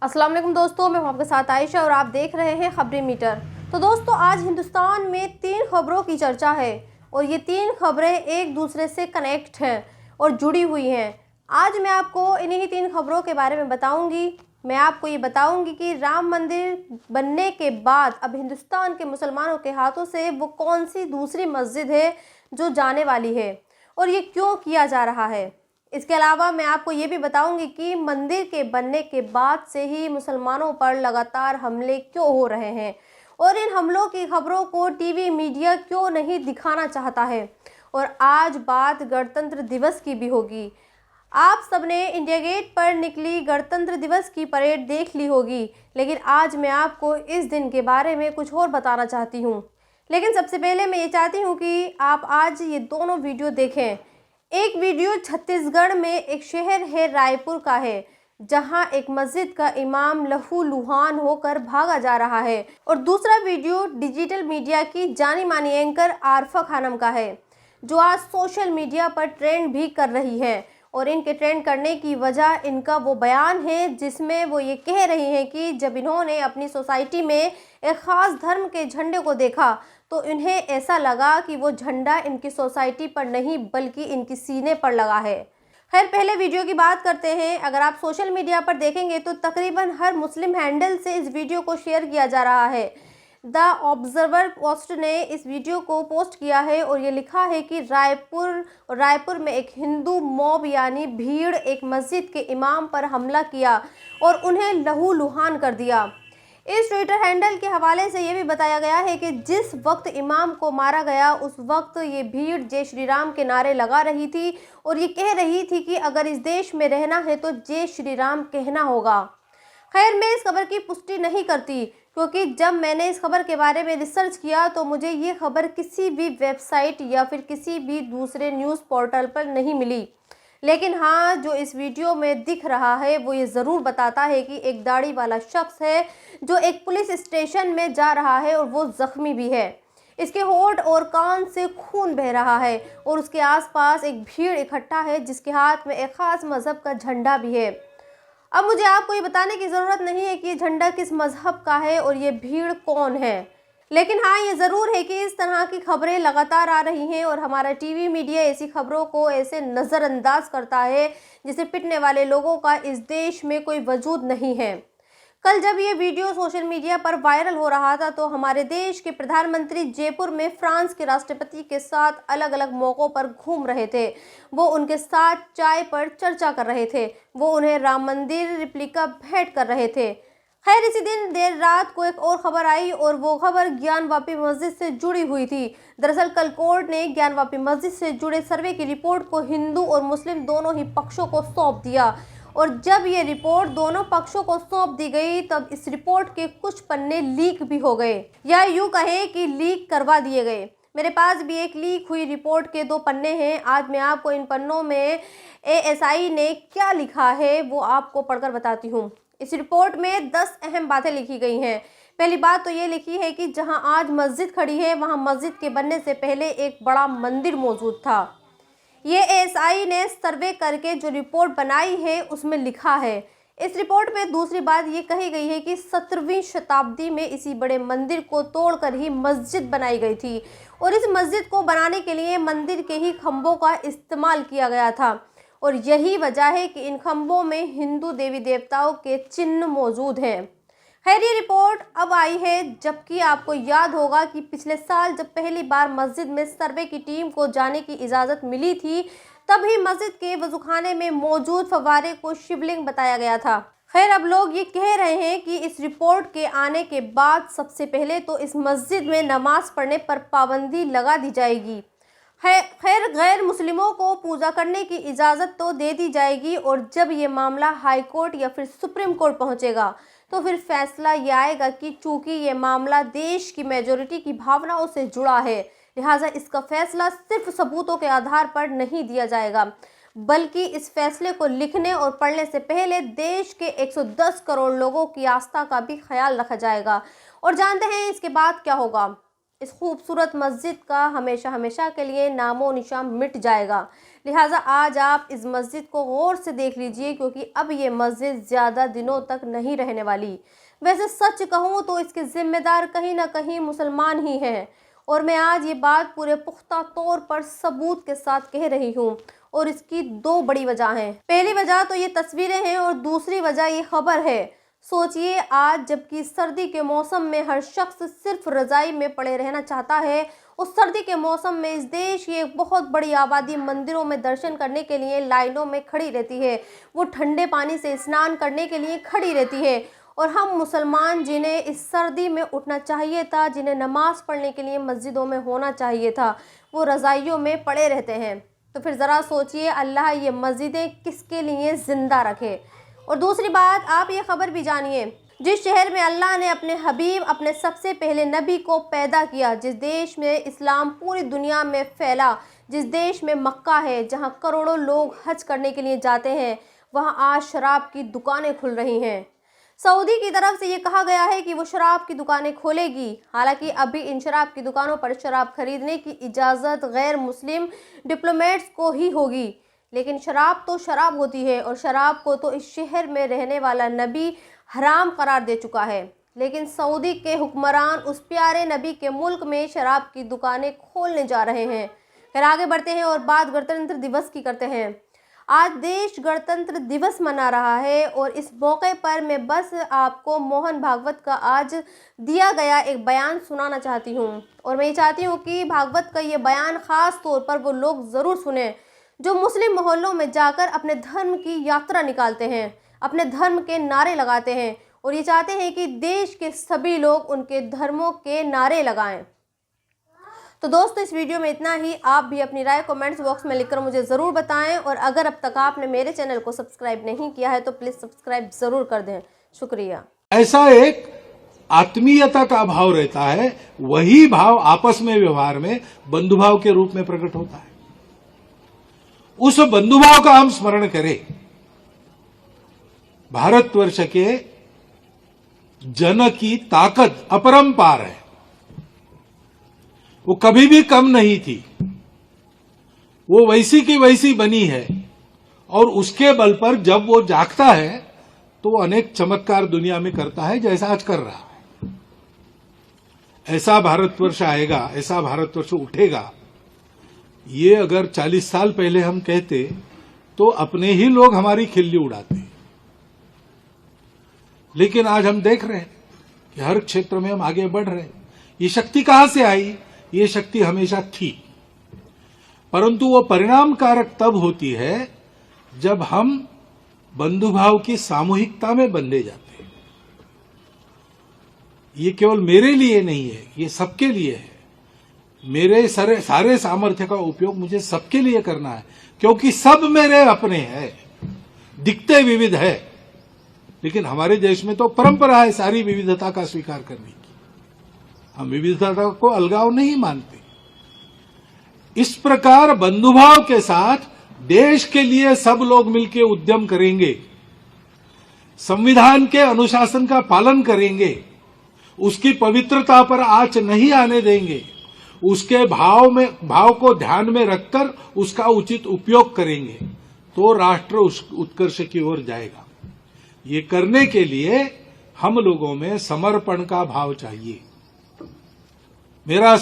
अस्सलाम वालेकुम दोस्तों, मैं हूं आपके साथ आयशा और आप देख रहे हैं खबरी मीटर। तो दोस्तों, आज हिंदुस्तान में 3 खबरों की चर्चा है और ये 3 खबरें एक दूसरे से कनेक्ट हैं और जुड़ी हुई हैं। आज मैं आपको इन्हीं 3 खबरों के बारे में बताऊंगी। मैं आपको ये बताऊंगी कि राम मंदिर बनने के बाद अब हिंदुस्तान के मुसलमानों के हाथों से वो कौन सी दूसरी मस्जिद है जो जाने वाली है और ये क्यों किया जा रहा है। इसके अलावा मैं आपको ये भी बताऊंगी कि मंदिर के बनने के बाद से ही मुसलमानों पर लगातार हमले क्यों हो रहे हैं और इन हमलों की खबरों को टीवी मीडिया क्यों नहीं दिखाना चाहता है। और आज बात गणतंत्र दिवस की भी होगी। आप सबने इंडिया गेट पर निकली गणतंत्र दिवस की परेड देख ली होगी, लेकिन आज मैं आपको इस दिन के बारे में कुछ और बताना चाहती हूँ। लेकिन सबसे पहले मैं ये चाहती हूँ कि आप आज ये दोनों वीडियो देखें। एक वीडियो छत्तीसगढ़ में एक शहर है रायपुर का है, जहां एक मस्जिद का इमाम लहूलुहान होकर भागा जा रहा है, और दूसरा वीडियो डिजिटल मीडिया की जानी मानी एंकर आरफा खानम का है, जो आज सोशल मीडिया पर ट्रेंड भी कर रही है। और इनके ट्रेंड करने की वजह इनका वो बयान है जिसमें वो ये कह रही हैं कि जब इन्होंने अपनी सोसाइटी में एक ख़ास धर्म के झंडे को देखा तो इन्हें ऐसा लगा कि वो झंडा इनकी सोसाइटी पर नहीं बल्कि इनकी सीने पर लगा है। खैर, पहले वीडियो की बात करते हैं। अगर आप सोशल मीडिया पर देखेंगे तो तकरीबन हर मुस्लिम हैंडल से इस वीडियो को शेयर किया जा रहा है। द ऑब्जर्वर पोस्ट ने इस वीडियो को पोस्ट किया है और ये लिखा है कि रायपुर में एक हिंदू मॉब यानी भीड़ एक मस्जिद के इमाम पर हमला किया और उन्हें लहूलुहान कर दिया। इस ट्विटर हैंडल के हवाले से ये भी बताया गया है कि जिस वक्त इमाम को मारा गया उस वक्त ये भीड़ जय श्री राम के नारे लगा रही थी और ये कह रही थी कि अगर इस देश में रहना है तो जय श्री राम कहना होगा। खैर, मैं इस खबर की पुष्टि नहीं करती क्योंकि जब मैंने इस खबर के बारे में रिसर्च किया तो मुझे ये खबर किसी भी वेबसाइट या फिर किसी भी दूसरे न्यूज़ पोर्टल पर नहीं मिली। लेकिन हाँ, जो इस वीडियो में दिख रहा है वो ये ज़रूर बताता है कि एक दाढ़ी वाला शख्स है जो एक पुलिस स्टेशन में जा रहा है और वो ज़ख्मी भी है। इसके होंठ और कान से खून बह रहा है और उसके आसपास एक भीड़ इकट्ठा है जिसके हाथ में एक ख़ास मज़हब का झंडा भी है। अब मुझे आपको ये बताने की ज़रूरत नहीं है कि ये झंडा किस मज़हब का है और ये भीड़ कौन है, लेकिन हाँ, ये ज़रूर है कि इस तरह की खबरें लगातार आ रही हैं और हमारा टीवी मीडिया ऐसी खबरों को ऐसे नज़रअंदाज करता है जिसे पिटने वाले लोगों का इस देश में कोई वजूद नहीं है। कल जब ये वीडियो सोशल मीडिया पर वायरल हो रहा था तो हमारे देश के प्रधानमंत्री जयपुर में फ्रांस के राष्ट्रपति के साथ अलग अलग मौक़ों पर घूम रहे थे। वो उनके साथ चाय पर चर्चा कर रहे थे, वो उन्हें राम मंदिर रिप्लिका भेंट कर रहे थे। खैर, इसी दिन देर रात को एक और खबर आई और वो खबर ज्ञानवापी मस्जिद से जुड़ी हुई थी। दरअसल कल कोर्ट ने ज्ञानवापी मस्जिद से जुड़े सर्वे की रिपोर्ट को हिंदू और मुस्लिम दोनों ही पक्षों को सौंप दिया और जब ये रिपोर्ट दोनों पक्षों को सौंप दी गई तब इस रिपोर्ट के कुछ पन्ने लीक भी हो गए, या यूँ कहें कि लीक करवा दिए गए। मेरे पास भी एक लीक हुई रिपोर्ट के 2 पन्ने हैं। आज मैं आपको इन पन्नों में एएसआई ने क्या लिखा है वो आपको पढ़कर बताती हूँ। इस रिपोर्ट में 10 अहम बातें लिखी गई हैं। पहली बात तो ये लिखी है कि जहां आज मस्जिद खड़ी है वहां मस्जिद के बनने से पहले एक बड़ा मंदिर मौजूद था। ये एएसआई ने सर्वे करके जो रिपोर्ट बनाई है उसमें लिखा है। इस रिपोर्ट में दूसरी बात ये कही गई है कि 17वीं शताब्दी में इसी बड़े मंदिर को तोड़कर ही मस्जिद बनाई गई थी और इस मस्जिद को बनाने के लिए मंदिर के ही खंभों का इस्तेमाल किया गया था और यही वजह है कि इन खंभों में हिंदू देवी देवताओं के चिन्ह मौजूद हैं। खैर, ये रिपोर्ट अब आई है, जबकि आपको याद होगा कि पिछले साल जब पहली बार मस्जिद में सर्वे की टीम को जाने की इजाज़त मिली थी तभी मस्जिद के वज़ूखाने में मौजूद फव्वारे को शिवलिंग बताया गया था। खैर, अब लोग ये कह रहे हैं कि इस रिपोर्ट के आने के बाद सबसे पहले तो इस मस्जिद में नमाज पढ़ने पर पाबंदी लगा दी जाएगी। खैर, गैर मुस्लिमों को पूजा करने की इजाज़त तो दे दी जाएगी और जब ये मामला हाई कोर्ट या फिर सुप्रीम कोर्ट पहुंचेगा तो फिर फैसला ये आएगा कि चूंकि ये मामला देश की मेजॉरिटी की भावनाओं से जुड़ा है, लिहाजा इसका फैसला सिर्फ सबूतों के आधार पर नहीं दिया जाएगा, बल्कि इस फैसले को लिखने और पढ़ने से पहले देश के 110 करोड़ लोगों की आस्था का भी ख्याल रखा जाएगा। और जानते हैं इसके बाद क्या होगा? इस खूबसूरत मस्जिद का हमेशा हमेशा के लिए नामो निशान मिट जाएगा। लिहाजा आज आप इस मस्जिद को गौर से देख लीजिए, क्योंकि अब ये मस्जिद ज़्यादा दिनों तक नहीं रहने वाली। वैसे सच कहूँ तो इसके ज़िम्मेदार कहीं ना कहीं मुसलमान ही हैं, और मैं आज ये बात पूरे पुख्ता तौर पर सबूत के साथ कह रही हूँ। और इसकी दो बड़ी वजह हैं। पहली वजह तो ये तस्वीरें हैं और दूसरी वजह ये खबर है। सोचिए, आज जबकि सर्दी के मौसम में हर शख्स सिर्फ रज़ाई में पड़े रहना चाहता है, उस सर्दी के मौसम में इस देश की एक बहुत बड़ी आबादी मंदिरों में दर्शन करने के लिए लाइनों में खड़ी रहती है। वो ठंडे पानी से स्नान करने के लिए खड़ी रहती है, और हम मुसलमान जिन्हें इस सर्दी में उठना चाहिए था, जिन्हें नमाज पढ़ने के लिए मस्जिदों में होना चाहिए था, वो रज़ाइयों में पड़े रहते हैं। तो फिर ज़रा सोचिए, अल्लाह ये मस्जिदें किसके लिए ज़िंदा रखे। और दूसरी बात, आप ये ख़बर भी जानिए, जिस शहर में अल्लाह ने अपने हबीब, अपने सबसे पहले नबी को पैदा किया, जिस देश में इस्लाम पूरी दुनिया में फैला, जिस देश में मक्का है, जहाँ करोड़ों लोग हज करने के लिए जाते हैं, वहाँ आज शराब की दुकानें खुल रही हैं। सऊदी की तरफ से ये कहा गया है कि वो शराब की दुकानें खोलेगी। हालांकि अभी इन शराब की दुकानों पर शराब खरीदने की इजाज़त गैर मुस्लिम डिप्लोमेट्स को ही होगी, लेकिन शराब तो शराब होती है, और शराब को तो इस शहर में रहने वाला नबी हराम करार दे चुका है। लेकिन सऊदी के हुक्मरान उस प्यारे नबी के मुल्क में शराब की दुकानें खोलने जा रहे हैं। फिर आगे बढ़ते हैं और बात गणतंत्र दिवस की करते हैं। आज देश गणतंत्र दिवस मना रहा है, और इस मौके पर मैं बस आपको मोहन भागवत का आज दिया गया एक बयान सुनाना चाहती हूँ। और मैं ये चाहती हूँ कि भागवत का ये बयान ख़ास तौर पर वो लोग ज़रूर सुने जो मुस्लिम मोहल्लों में जाकर अपने धर्म की यात्रा निकालते हैं, अपने धर्म के नारे लगाते हैं, और ये चाहते हैं कि देश के सभी लोग उनके धर्मों के नारे लगाएं। तो दोस्तों, इस वीडियो में इतना ही। आप भी अपनी राय कमेंट्स बॉक्स में लिखकर मुझे ज़रूर बताएं, और अगर अब तक आपने मेरे चैनल को सब्सक्राइब नहीं किया है तो प्लीज़ सब्सक्राइब ज़रूर कर दें। शुक्रिया। ऐसा एक आत्मीयता का भाव रहता है, वही भाव आपस में व्यवहार में बंधुभाव के रूप में प्रकट होता है। उस बंधुभाव का हम स्मरण करें। भारतवर्ष के जन की ताकत अपरंपार है, वो कभी भी कम नहीं थी, वो वैसी की वैसी बनी है, और उसके बल पर जब वो जागता है तो वो अनेक चमत्कार दुनिया में करता है, जैसा आज कर रहा है। ऐसा भारतवर्ष आएगा, ऐसा भारतवर्ष उठेगा, ये अगर 40 साल पहले हम कहते तो अपने ही लोग हमारी खिल्ली उड़ाते। लेकिन आज हम देख रहे हैं कि हर क्षेत्र में हम आगे बढ़ रहे हैं। ये शक्ति कहां से आई? ये शक्ति हमेशा थी, परंतु वो परिणामकारक तब होती है जब हम बंधुभाव की सामूहिकता में बंधे जाते हैं। ये केवल मेरे लिए नहीं है, ये सबके लिए है। मेरे सारे सामर्थ्य का उपयोग मुझे सबके लिए करना है, क्योंकि सब मेरे अपने हैं। दिखते विविध है, लेकिन हमारे देश में तो परंपरा है सारी विविधता का स्वीकार करने की। हम विविधता को अलगाव नहीं मानते। इस प्रकार बंधुभाव के साथ देश के लिए सब लोग मिलकर उद्यम करेंगे, संविधान के अनुशासन का पालन करेंगे, उसकी पवित्रता पर आंच नहीं आने देंगे, उसके भाव को ध्यान में रखकर उसका उचित उपयोग करेंगे, तो राष्ट्र उस उत्कर्ष की ओर जाएगा। ये करने के लिए हम लोगों में समर्पण का भाव चाहिए। मेरा